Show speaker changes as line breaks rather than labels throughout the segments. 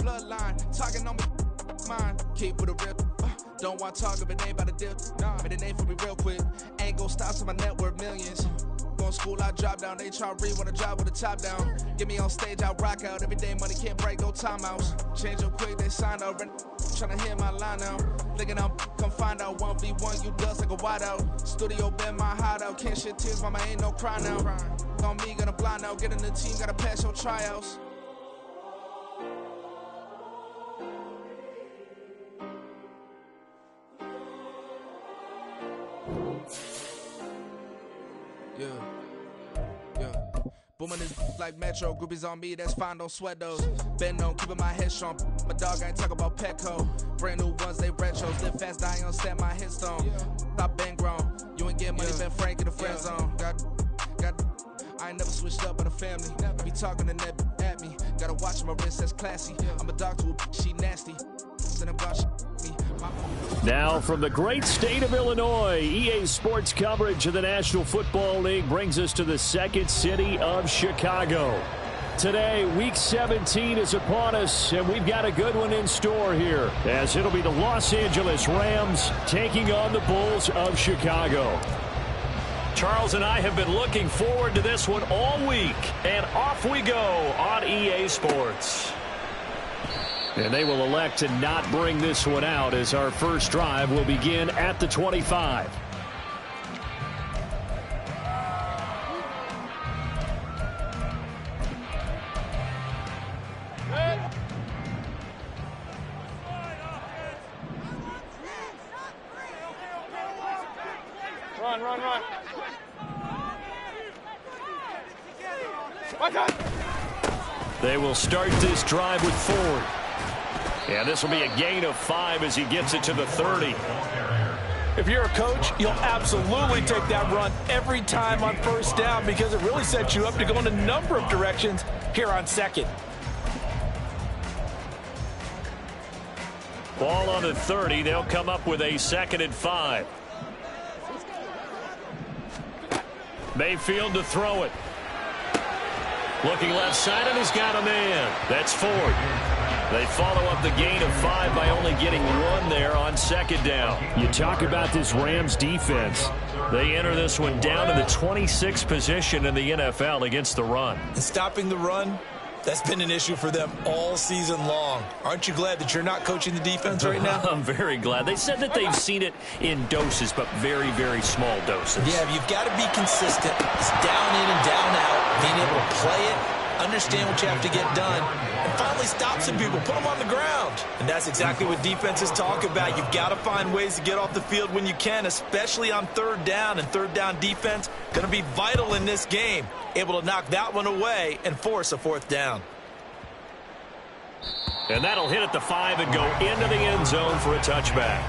bloodline. Talking on my mind. Keep with a real. Don't want to talk if it ain't about the dip. But it ain't for me real quick. Ain't gon' stop till my net worth millions. Going school, I drop down. They try to read when I drop with the top down. Get me on stage, I rock out. Every day money can't break, no timeouts. Change up quick, they sign up. Tryna hear my line now. Thinking I'm come find out 1v1, you dust like a wideout. Studio been my hideout. Can't shit tears, mama ain't no cry now. On me, gonna blind out. Get in the team, gotta pass your tryouts. Yeah. Booming this like Metro. Groupies on me, that's fine, don't sweat those. Been on, keeping my head strong. My dog ain't talk about Petco. Brand new ones, they retros. Live fast, dying on set, my headstone. Stop been grown. You ain't get money, been Frank in the friend zone. Got. I ain't never switched up on the family. Be talking to that at me. Gotta watch my wrist, that's classy. I'm a dog to a she nasty.
Now from the great state of Illinois, EA Sports coverage of the National Football League brings us to the second city of Chicago. Today, Week 17 is upon us, and we've got a good one in store here, as it'll be the Los Angeles Rams taking on the Bulls of Chicago. Charles and I have been looking forward to this one all week, and off we go on EA Sports. And they will elect to not bring this one out, as our first drive will begin at the 25.
Run.
They will start this drive with Ford. And this will be a gain of 5 as he gets it to the 30.
If you're a coach, you'll absolutely take that run every time on first down because it really sets you up to go in a number of directions here on second.
Ball on the 30. They'll come up with a 2nd and 5. Mayfield to throw it. Looking left side, and he's got a man. That's Ford. They follow up the gain of 5 by only getting 1 there on 2nd down. You talk about this Rams defense. They enter this one down to the 26th position in the NFL against the run.
And stopping the run, that's been an issue for them all season long. Aren't you glad that you're not coaching the defense right now?
I'm very glad. They said that they've seen it in doses, but very, very small doses.
Yeah, you've got to be consistent. It's down in and down out, being able to play it, understand what you have to get done, and finally stop some people, put them on the ground. And that's exactly what defenses talk about. You've got to find ways to get off the field when you can, especially on 3rd down. And 3rd down defense going to be vital in this game. Able to knock that one away and force a 4th down.
And that'll hit at the 5 and go into the end zone for a touchback.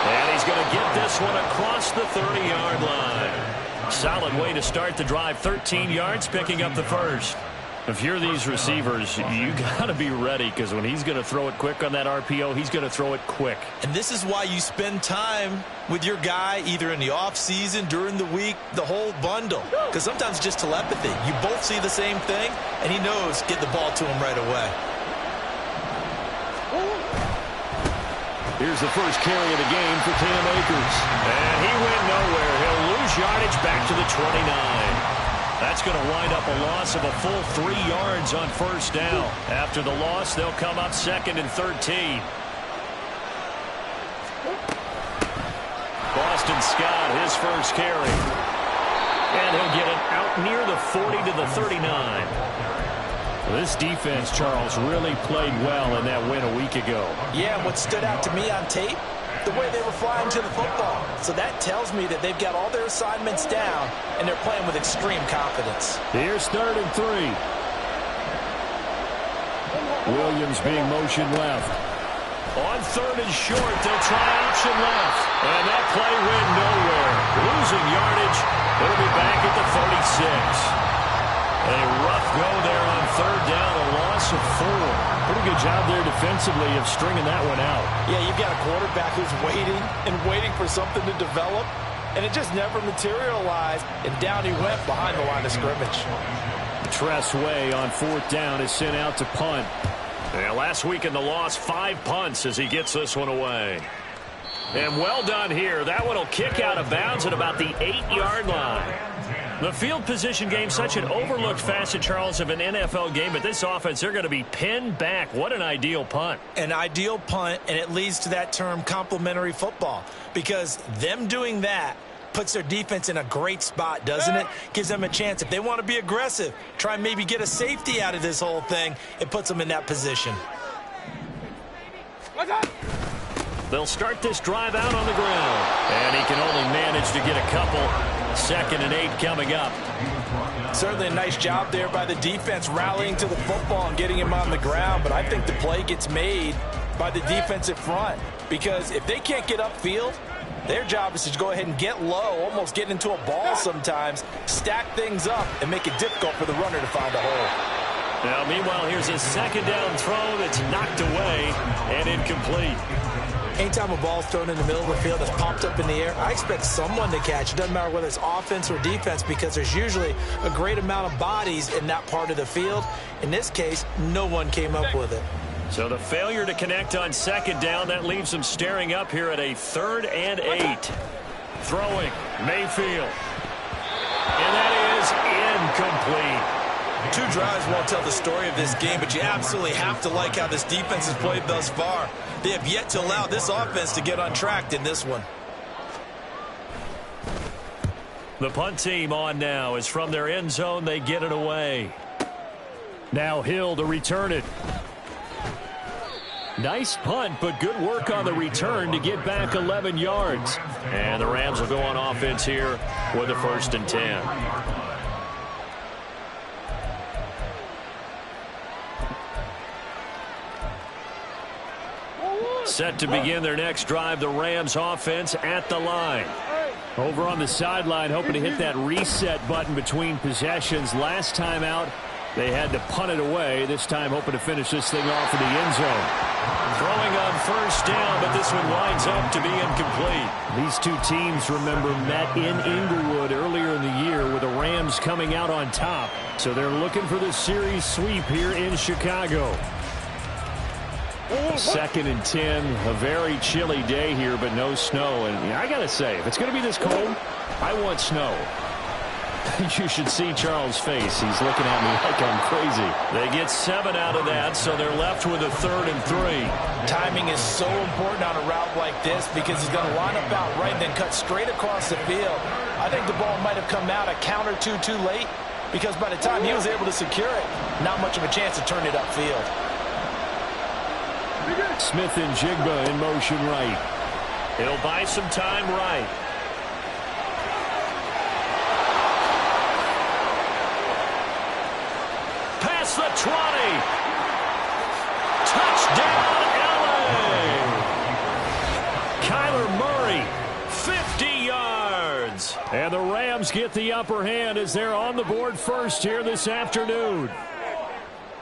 And he's going to get this one across the 30-yard line. Solid way to start the drive. 13 yards, picking up the first. If you're these receivers, you got to be ready, because when he's going to throw it quick on that RPO, he's going to throw it quick.
And this is why you spend time with your guy either in the offseason, during the week, the whole bundle. Because sometimes it's just telepathy. You both see the same thing, and he knows get the ball to him right away.
Here's the first carry of the game for Cam Akers. And he went nowhere. He'll lose yardage back to the 29. That's going to wind up a loss of a full 3 yards on 1st down. After the loss, they'll come up 2nd and 13. Boston Scott, his first carry. And he'll get it out near the 40 to the 39. This defense, Charles, really played well in that win a week ago.
Yeah, and what stood out to me on tape, the way they were flying to the football. So that tells me that they've got all their assignments down, and they're playing with extreme confidence.
Here's 3rd and 3. Williams being motioned left. On 3rd and short, they'll try option left. And that play went nowhere. Losing yardage. It'll be back at the 36. A rough go there on 3rd down, a loss of 4. Pretty good job there defensively of stringing that one out.
Yeah, you've got a quarterback who's waiting and waiting for something to develop, and it just never materialized, and down he went behind the line of scrimmage.
Tress Way on 4th down is sent out to punt. And last week in the loss, 5 punts as he gets this one away. And well done here. That one will kick out of bounds at about the 8-yard line. The field position game, such an overlooked facet, Charles, of an NFL game, but this offense, they're going to be pinned back. What an ideal punt.
An ideal punt, and it leads to that term complementary football, because them doing that puts their defense in a great spot, doesn't it? Gives them a chance. If they want to be aggressive, try and maybe get a safety out of this whole thing, it puts them in that position.
They'll start this drive out on the ground. And he can only manage to get a couple. 2nd and 8 coming up.
Certainly a nice job there by the defense rallying to the football and getting him on the ground. But I think the play gets made by the defensive front, because if they can't get upfield, their job is to go ahead and get low, almost get into a ball sometimes, stack things up, and make it difficult for the runner to find a hole.
Now, meanwhile, here's a 2nd down throw that's knocked away and incomplete.
Anytime a ball's thrown in the middle of the field that's popped up in the air, I expect someone to catch. It doesn't matter whether it's offense or defense, because there's usually a great amount of bodies in that part of the field. In this case, no one came up with it.
So the failure to connect on 2nd down, that leaves them staring up here at a 3rd and 8. Throwing, Mayfield. And that is incomplete.
2 drives won't tell the story of this game, but you absolutely have to like how this defense has played thus far. They have yet to allow this offense to get on track in this one.
The punt team on now is from their end zone. They get it away. Now Hill to return it. Nice punt, but good work on the return to get back 11 yards. And the Rams will go on offense here with a 1st and 10. Set to begin their next drive, the Rams offense at the line. Over on the sideline, hoping to hit that reset button between possessions. Last time out, they had to punt it away. This time, hoping to finish this thing off in the end zone. Throwing on 1st down, but this one winds up to be incomplete. These two teams, remember, met in Inglewood earlier in the year with the Rams coming out on top. So they're looking for the series sweep here in Chicago. 2nd and 10, a very chilly day here, but no snow. And I got to say, if it's going to be this cold, I want snow. You should see Charles' face. He's looking at me like I'm crazy. They get 7 out of that, so they're left with a 3rd and 3.
Timing is so important on a route like this, because he's going to line up out right and then cut straight across the field. I think the ball might have come out a count or two too late, because by the time he was able to secure it, not much of a chance to turn it upfield.
Smith and Jigba in motion right. He'll buy some time right. Past the 20. Touchdown, LA. Kyler Murray, 50 yards. And the Rams get the upper hand as they're on the board first here this afternoon.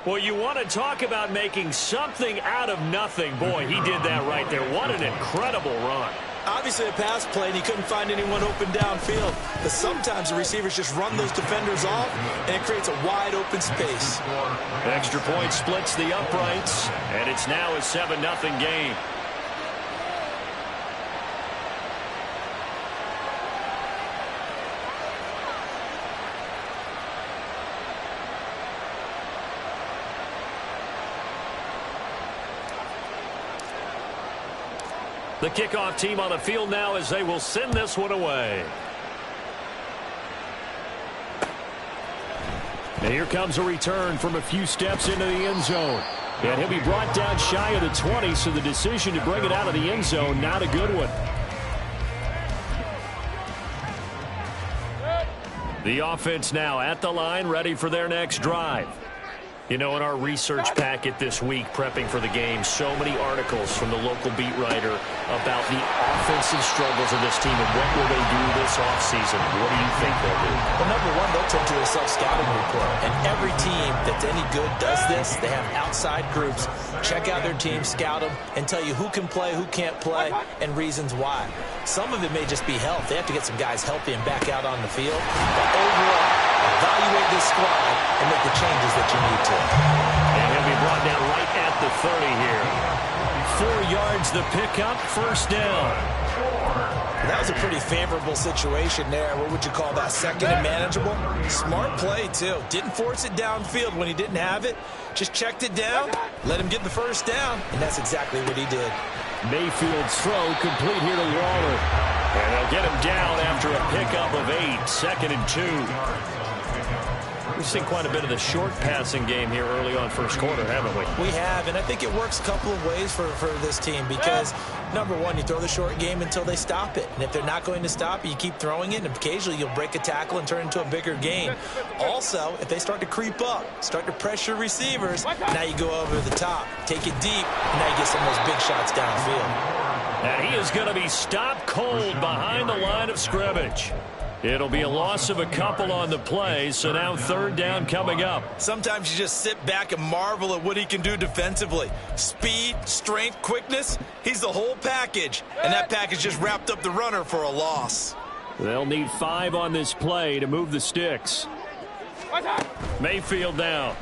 Well, you want to talk about making something out of nothing. Boy, he did that right there. What an incredible run.
Obviously a pass play, and he couldn't find anyone open downfield. But sometimes the receivers just run those defenders off, and it creates a wide open space.
Extra point splits the uprights, and it's now a 7-0 game. The kickoff team on the field now as they will send this one away. And here comes a return from a few steps into the end zone. And he'll be brought down shy of the 20, so the decision to bring it out of the end zone, not a good one. The offense now at the line, ready for their next drive. You know, in our research packet this week, prepping for the game, so many articles from the local beat writer about the offensive struggles of this team and what will they do this offseason. What do you think they'll do?
Well, number one, they'll turn to their self-scouting report. And every team that's any good does this. They have outside groups. Check out their team, scout them, and tell you who can play, who can't play, and reasons why. Some of it may just be health. They have to get some guys healthy and back out on the field. But overall, evaluate this squad and make the changes that you need to.
And he'll be brought down right at the 30 here. 4 yards the pickup, first down.
That was a pretty favorable situation there. What would you call that? Second and manageable? Smart play, too. Didn't force it downfield when he didn't have it. Just checked it down, let him get the first down, and that's exactly what he did.
Mayfield's throw complete here to Waller. And they'll get him down after a pickup of 8, 2nd and 2. We've seen quite a bit of the short passing game here early on first quarter, haven't we?
We have, and I think it works a couple of ways for this team because, number one, you throw the short game until they stop it. And if they're not going to stop it, you keep throwing it, and occasionally you'll break a tackle and turn it into a bigger gain. Also, if they start to creep up, start to pressure receivers, now you go over the top, take it deep, and now you get some of those big shots downfield.
And he is going to be stopped cold behind the line of scrimmage. It'll be a loss of a couple on the play, so now third down coming up.
Sometimes you just sit back and marvel at what he can do defensively. Speed, strength, quickness, he's the whole package. And that package just wrapped up the runner for a loss.
They'll need 5 on this play to move the sticks. Mayfield now.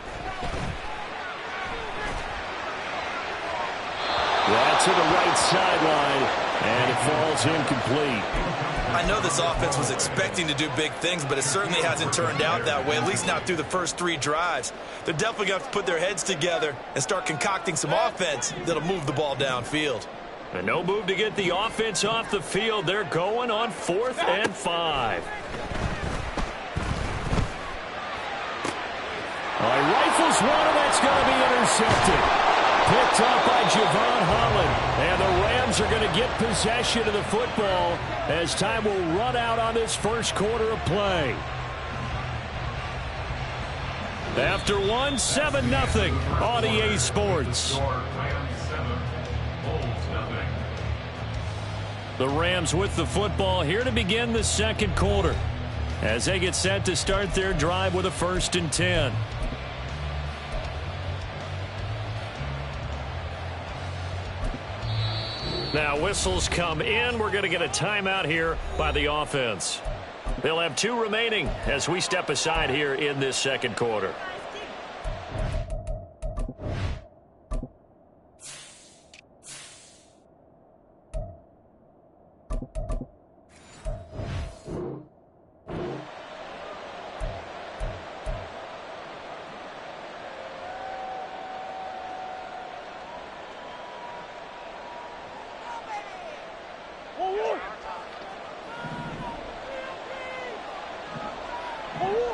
That's to the right sideline, and it falls incomplete.
I know this offense was expecting to do big things, but it certainly hasn't turned out that way, at least not through the first 3 drives. They're definitely going to have to put their heads together and start concocting some offense that'll move the ball downfield.
And no move to get the offense off the field. They're going on 4th and 5. Rifles one, and that's going to be intercepted. Picked up by Javon Holland. And the Rams are going to get possession of the football as time will run out on this first quarter of play. After 1, 7-0 on EA Sports. The Rams with the football here to begin the second quarter as they get set to start their drive with a 1st and 10. Now whistles come in. We're going to get a timeout here by the offense. They'll have 2 remaining as we step aside here in this second quarter.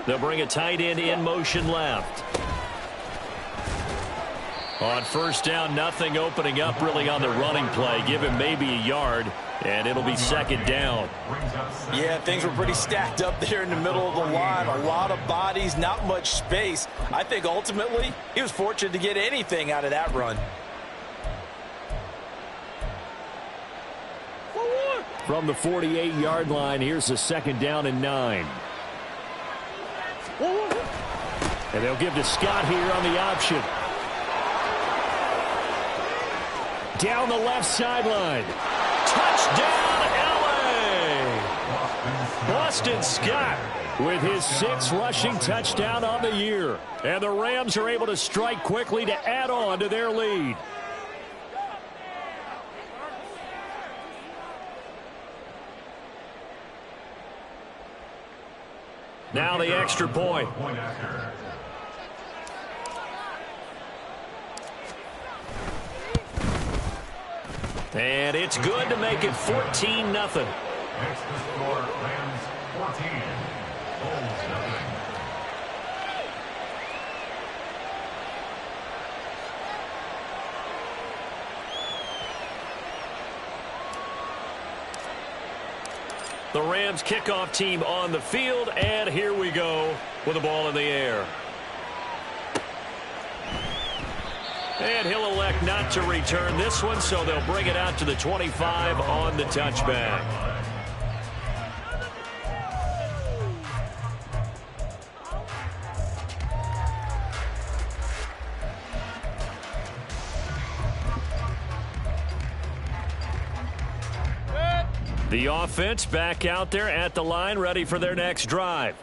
They'll bring a tight end in motion left. On first down, nothing opening up really on the running play. Give him maybe a yard, and it'll be 2nd down.
Yeah, things were pretty stacked up there in the middle of the line. A lot of bodies, not much space. I think ultimately he was fortunate to get anything out of that run.
From the 48-yard line, here's a 2nd down and 9. And they'll give to Scott here on the option. Down the left sideline. Touchdown, LA! Boston Scott with his 6th rushing touchdown on the year. And the Rams are able to strike quickly to add on to their lead. Now the extra point. And it's good to make it 14-0.
Next to score, Rams 14, Bulls 0.
The Rams kickoff team on the field, and here we go with the ball in the air. And he'll elect not to return this one, so they'll bring it out to the 25 on the touchback. The offense back out there at the line, ready for their next drive.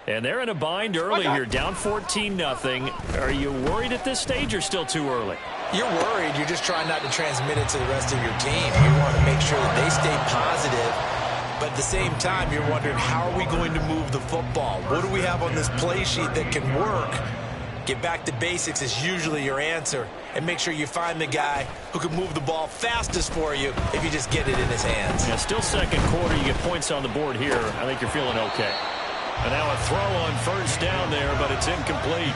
And they're in a bind early here, down 14-0. Are you worried at this stage or still too early?
You're worried. You're just trying not to transmit it to the rest of your team. You want to make sure that they stay positive. But at the same time, you're wondering, how are we going to move the football? What do we have on this play sheet that can work? Get back to basics is usually your answer. And make sure you find the guy who can move the ball fastest for you if you just get it in his hands.
Yeah, still second quarter. You get points on the board here. I think you're feeling okay. And now a throw on first down there, but it's incomplete.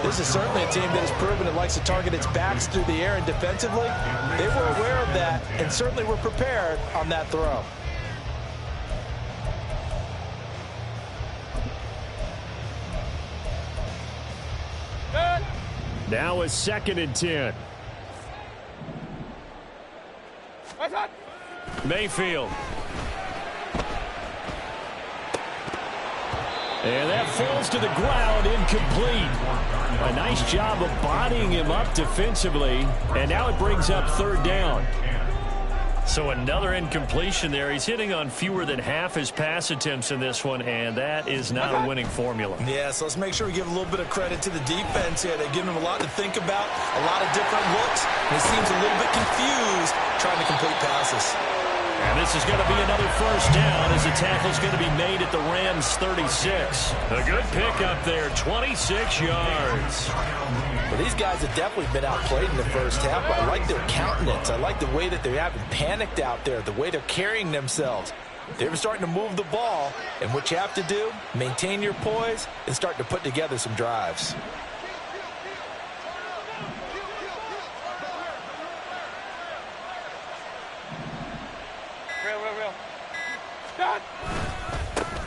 This is certainly a team that has proven it likes to target its backs through the air, and defensively, they were aware of that and certainly were prepared on that throw.
Now a 2nd and 10. Mayfield. And that falls to the ground, incomplete. A nice job of bodying him up defensively. And now it brings up 3rd down. So another incompletion there. He's hitting on fewer than half his pass attempts in this one, and that is not a winning formula.
Yeah, so let's make sure we give a little bit of credit to the defense here. They've given him a lot to think about, a lot of different looks, and he seems a little bit confused trying to complete passes.
And this is going to be another first down as the tackle's going to be made at the Rams' 36. A good pick up there, 26 yards.
Well, these guys have definitely been outplayed in the first half. I like their countenance. I like the way that they haven't panicked out there, the way they're carrying themselves. They're starting to move the ball, and what you have to do, maintain your poise and start to put together some drives.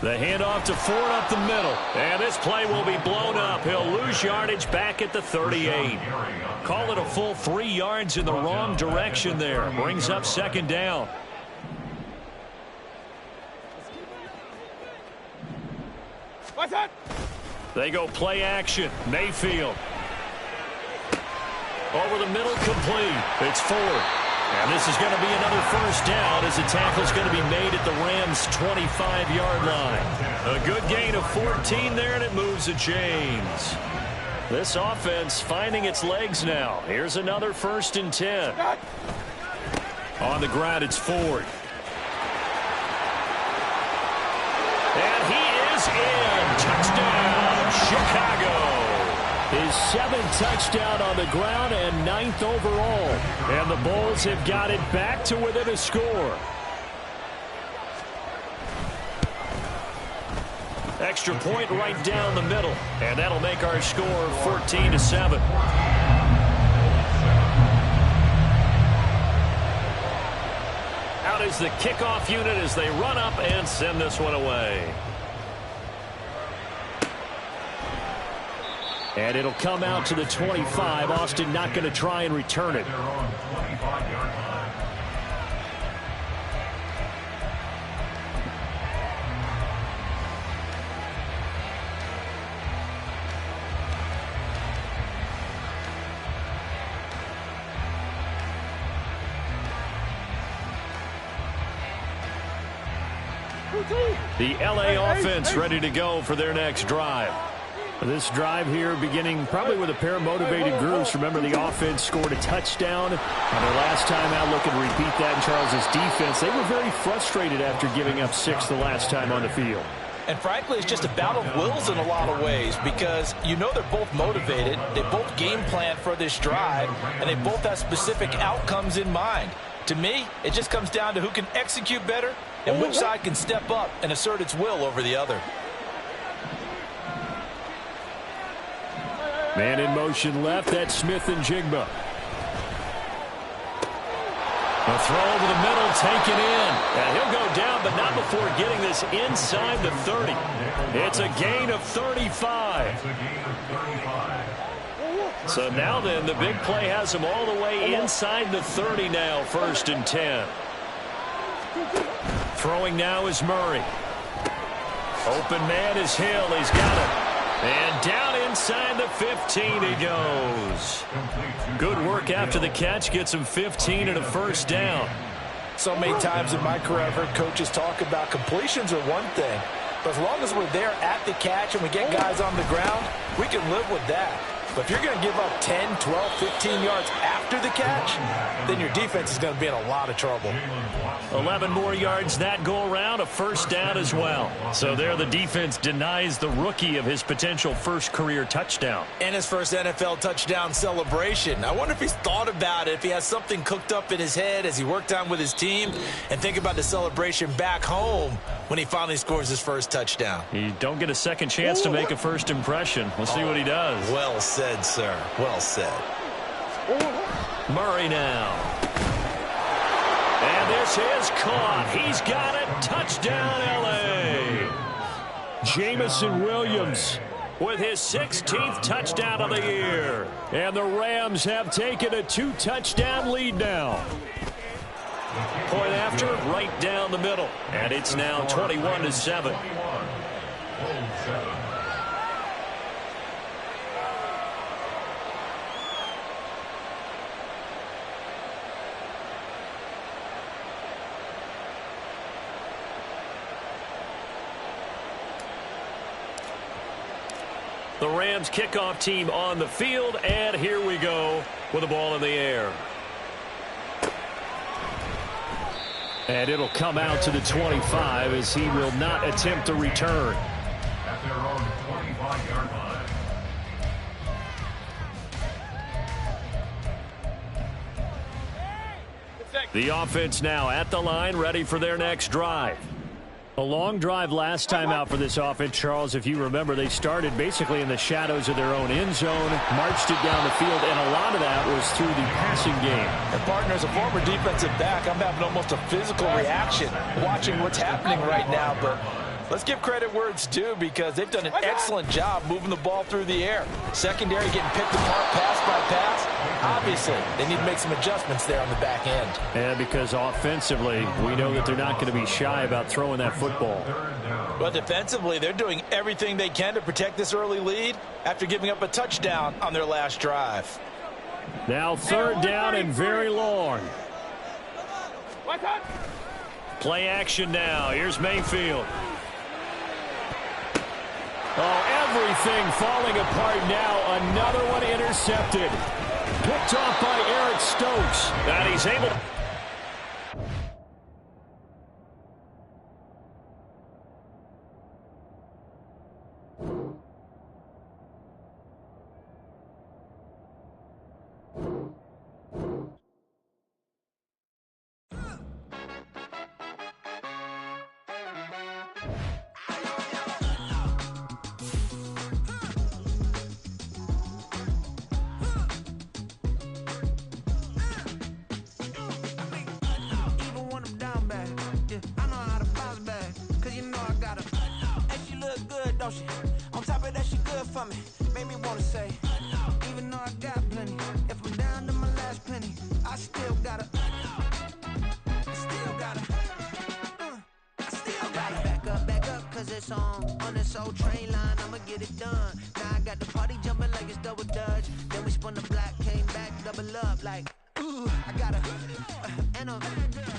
The handoff to Ford up the middle. And this play will be blown up. He'll lose yardage back at the 38. Call it a full 3 yards in the wrong direction there. Brings up 2nd down. They go play action. Mayfield. Over the middle, complete. It's Ford. And this is going to be another first down as the tackle's going to be made at the Rams' 25-yard line. A good gain of 14 there, and it moves the chains. This offense finding its legs now. Here's another 1st and 10. On the ground, it's Ford. And he is in. Touchdown, Chicago. His 7th touchdown on the ground and 9th overall. And the Bulls have got it back to within a score. Extra point right down the middle. And that'll make our score 14-7. Out is the kickoff unit as they run up and send this one away. And it'll come out to the 25. Austin not going to try and return it. The LA offense ready to go for their next drive. This drive here beginning probably with a pair of motivated groups. Remember, the offense scored a touchdown on their last time out. Looking to repeat that in Charles' defense. They were very frustrated after giving up 6 the last time on the field.
And frankly, it's just a battle of wills in a lot of ways because you know they're both motivated. They both game plan for this drive, and they both have specific outcomes in mind. To me, it just comes down to who can execute better and which side can step up and assert its will over the other.
Man in motion left. That's Smith and Jigba. A throw over the middle, taken in. And he'll go down, but not before getting this inside the 30. It's a gain of 35. So now then, the big play has him all the way inside the 30 now, 1st and 10. Throwing now is Murray. Open man is Hill. He's got it. And down inside the 15 he goes. Good work after the catch. Gets him 15 and a 1st down.
So many times in my career I've heard coaches talk about completions are one thing. But as long as we're there at the catch and we get guys on the ground, we can live with that. But if you're going to give up 10, 12, 15 yards after the catch, then your defense is going to be in a lot of trouble.
11 more yards that go around, a 1st down as well. So there the defense denies the rookie of his potential 1st career touchdown.
And his first NFL touchdown celebration. I wonder if he's thought about it, if he has something cooked up in his head as he worked on with his team, and think about the celebration back home when he finally scores his first touchdown.
You don't get a second chance to make a first impression. We'll see what he does.
Well said, sir. Well said.
Murray now. And this is caught. He's got it. Touchdown, L.A. Jamison Williams with his 16th touchdown of the year. And the Rams have taken a 2-touchdown lead now. Point after, right down the middle. And it's now 21-7. The Rams kickoff team on the field, and here we go with the ball in the air. And it'll come out to the 25 as he will not attempt a return.
At their own 25-yard line.
The offense now at the line, ready for their next drive. A long drive last time out for this offense, Charles. If you remember, they started basically in the shadows of their own end zone, marched it down the field, and a lot of that was through the passing game.
And partner, as a former defensive back, I'm having almost a physical reaction watching what's happening right now. But let's give credit where it's due, because they've done an excellent job moving the ball through the air. Secondary getting picked apart pass by pass. Obviously, they need to make some adjustments there on the back end.
And because offensively, we know that they're not going to be shy about throwing that football.
But defensively, they're doing everything they can to protect this early lead after giving up a touchdown on their last drive.
Now 3rd down and very long. Play action now. Here's Mayfield. Oh, everything falling apart now. Another one intercepted. Picked off by Eric Stokes. And he's able to...
On top of that, she good for me. Made me wanna say, even though I got plenty, if I'm down to my last penny, I still gotta back up, cause it's on this old train line, I'ma get it done. Now I got the party jumping like it's double dutch. Then we spun the block, came back, double up like, ooh, I got a, and a,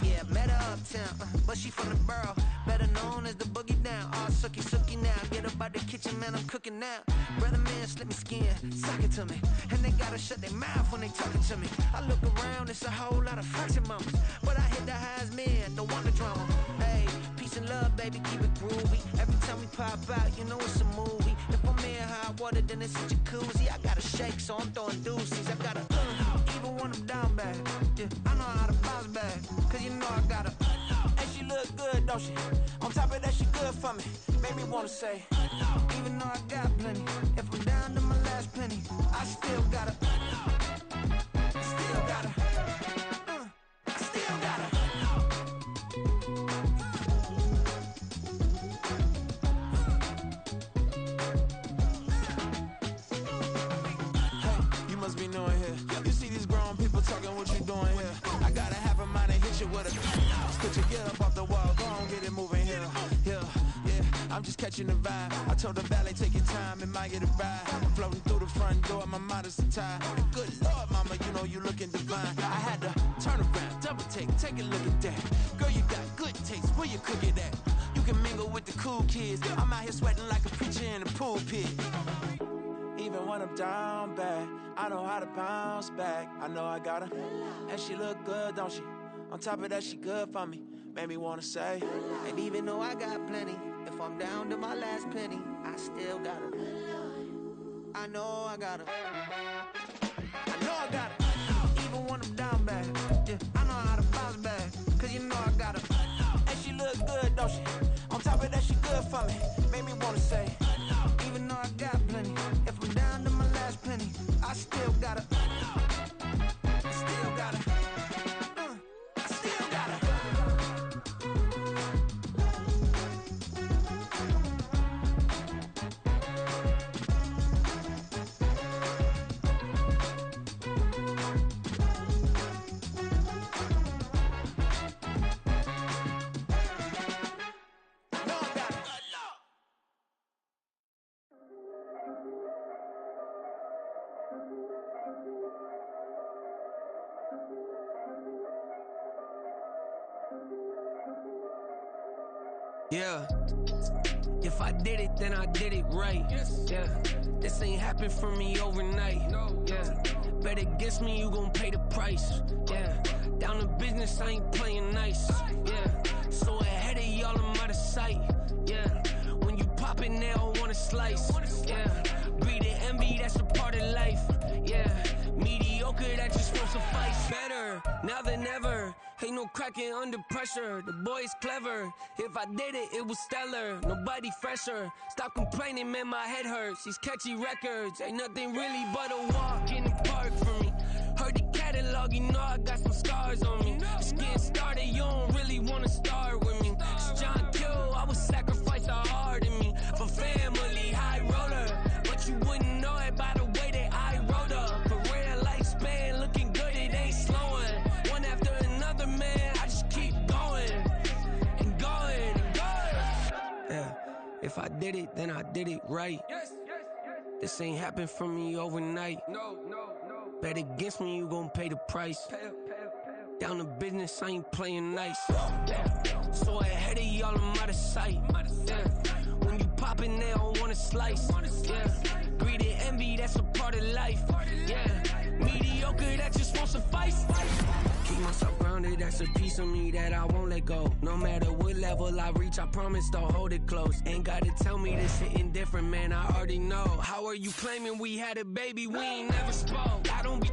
yeah, met her uptown, but she from the borough, better known as the boogie down. All sucky now, get up out the kitchen, man, I'm cooking now. Brother man, slip me skin, suck it to me, and they gotta shut their mouth when they talking to me. I look around, it's a whole lot of fraction mamas, but I hit the highs, man, don't want the drama. Hey, peace and love, baby, keep it groovy. Every time we pop out, you know it's a movie. If I'm in hot water, then it's a jacuzzi. I gotta shake, so I'm throwing deuces. I gotta, even when I'm down bad, yeah, I know how to bounce back, cause you know I gotta, and she look good, don't she? On top of that, she good for me. Made me wanna say, even though I got plenty, if I'm down to my last penny, I still gotta, I still gotta. catching the vibe. I told the valet, take your time, it might get a ride. I'm floating through the front door, my modest attire. And good Lord, mama, you know you looking divine. I had to turn around, double take a look at that. Girl, you got good taste, where you cook it at? You can mingle with the cool kids. I'm out here sweating like a preacher in the pulpit. Even when I'm down bad, I know how to bounce back. I know I got her, and she look good, don't she? On top of that, she good for me. Made me wanna say, and even though I got plenty, if I'm down to my last penny, I still got her. I know I got her. I know I got her. Even when I'm down bad, yeah, I know how to bounce back. Cause you know I got her. And she look good, don't she? On top of that, she good for me. Made me wanna say, even though I got plenty, if I'm down to my last penny, I still got her. I still got her. I still got her. Yeah, if I did it, then I did it right. Yeah, this ain't happened for me overnight. Yeah, bet against me, you gon' pay the price. Yeah, down to business, I ain't playing nice. Yeah, so ahead of y'all, I'm out of sight. Yeah, when you poppin', they all wanna slice. Yeah, greed and envy, that's a part of life. Yeah, mediocre, that just won't suffice. Better now than ever. Ain't no cracking under pressure, the boy's clever. If I did it, it was stellar, nobody fresher. Stop complaining, man, my head hurts. These catchy records, ain't nothing really but a walk in the park for me. Heard the catalog, you know I got some scars on me. Just getting started, you don't really wanna start with me. It's John Kill, I would sacrifice the heart in me. For family, high roller, but you wouldn't know it by the way that I wrote up. Career lifespan, looking good, it ain't slowing. One after another, man, I just keep going and going and going. Yeah, if I did it, then I did it right. This ain't happened for me overnight. No. Bet against me, you gon' pay the price. Down to business, I ain't playing nice. Yeah. So ahead of y'all, I'm out of sight. Yeah. When you poppin', they don't wanna slice. Yeah. Greed and envy, that's a part of life. Yeah. Mediocre, that just won't suffice. Keep myself grounded, that's a piece of me that I won't let go. No matter what level I reach, I promise to hold it close. Ain't gotta tell me this hitting different, man, I already know. How are you claiming we had a baby, we ain't never spoke? I don't be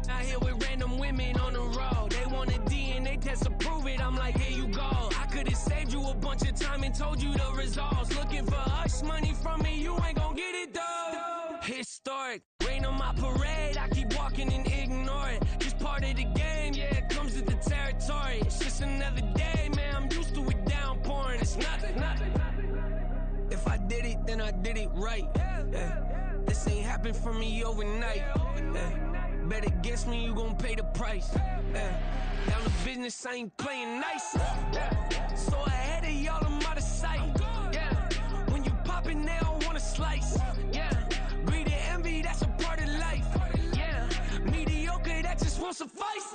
out here with random women on the road. They want a DNA test to prove it, I'm like, here you go. I could've saved you a bunch of time and told you the results. Looking for hush money from me, you ain't gon' get it though. Historic, rain on my parade, I keep walking and ignore it. Just part of the game, yeah, it comes with the territory. It's just another day, man, I'm used to it downpouring. It's nothing. If I did it, then I did it right. Yeah. This ain't happened for me overnight. Yeah. Bet against me, you gon' pay the price. Yeah. Down to business, I ain't playing nice. Yeah. So ahead of y'all, I'm out of sight. Yeah. When you poppin', they don't wanna slice. Yeah. Greed and envy, that's a part of life. Yeah. Mediocre, that just won't suffice.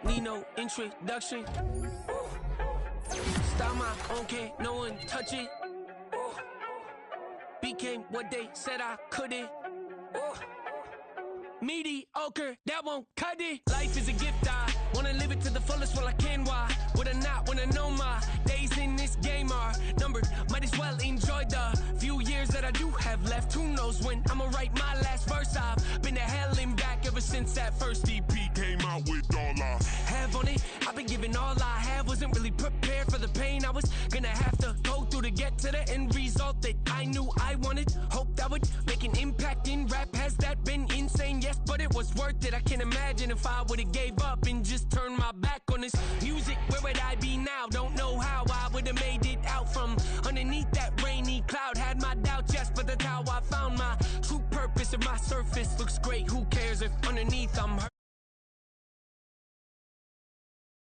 Need no introduction. Start my own, can't no one touch it. Became what they said I couldn't. Mediocre, that won't cut it. Life is a gift, I wanna live it to the fullest while I can. Why would I not wanna know my days in this game are numbered? Might as well enjoy the few years that I do have left. Who knows when I'ma write my last verse? I've been to hell and back ever
ever since that first EP came out with all I have on it. I've been giving all I have, wasn't really prepared for the pain I was gonna have to go through to get to the end result that I knew I wanted. Hoped I would make an impact in rap. Has that been insane? Yes, but it was worth it. I can't imagine if I would've gave up and just turned my back on this music. Where would I be now? Don't know how I would've made it out from underneath that rainy cloud. Had my doubts, yes, but that's how I found my true purpose. If my surface looks great, who cares if underneath I'm hurt?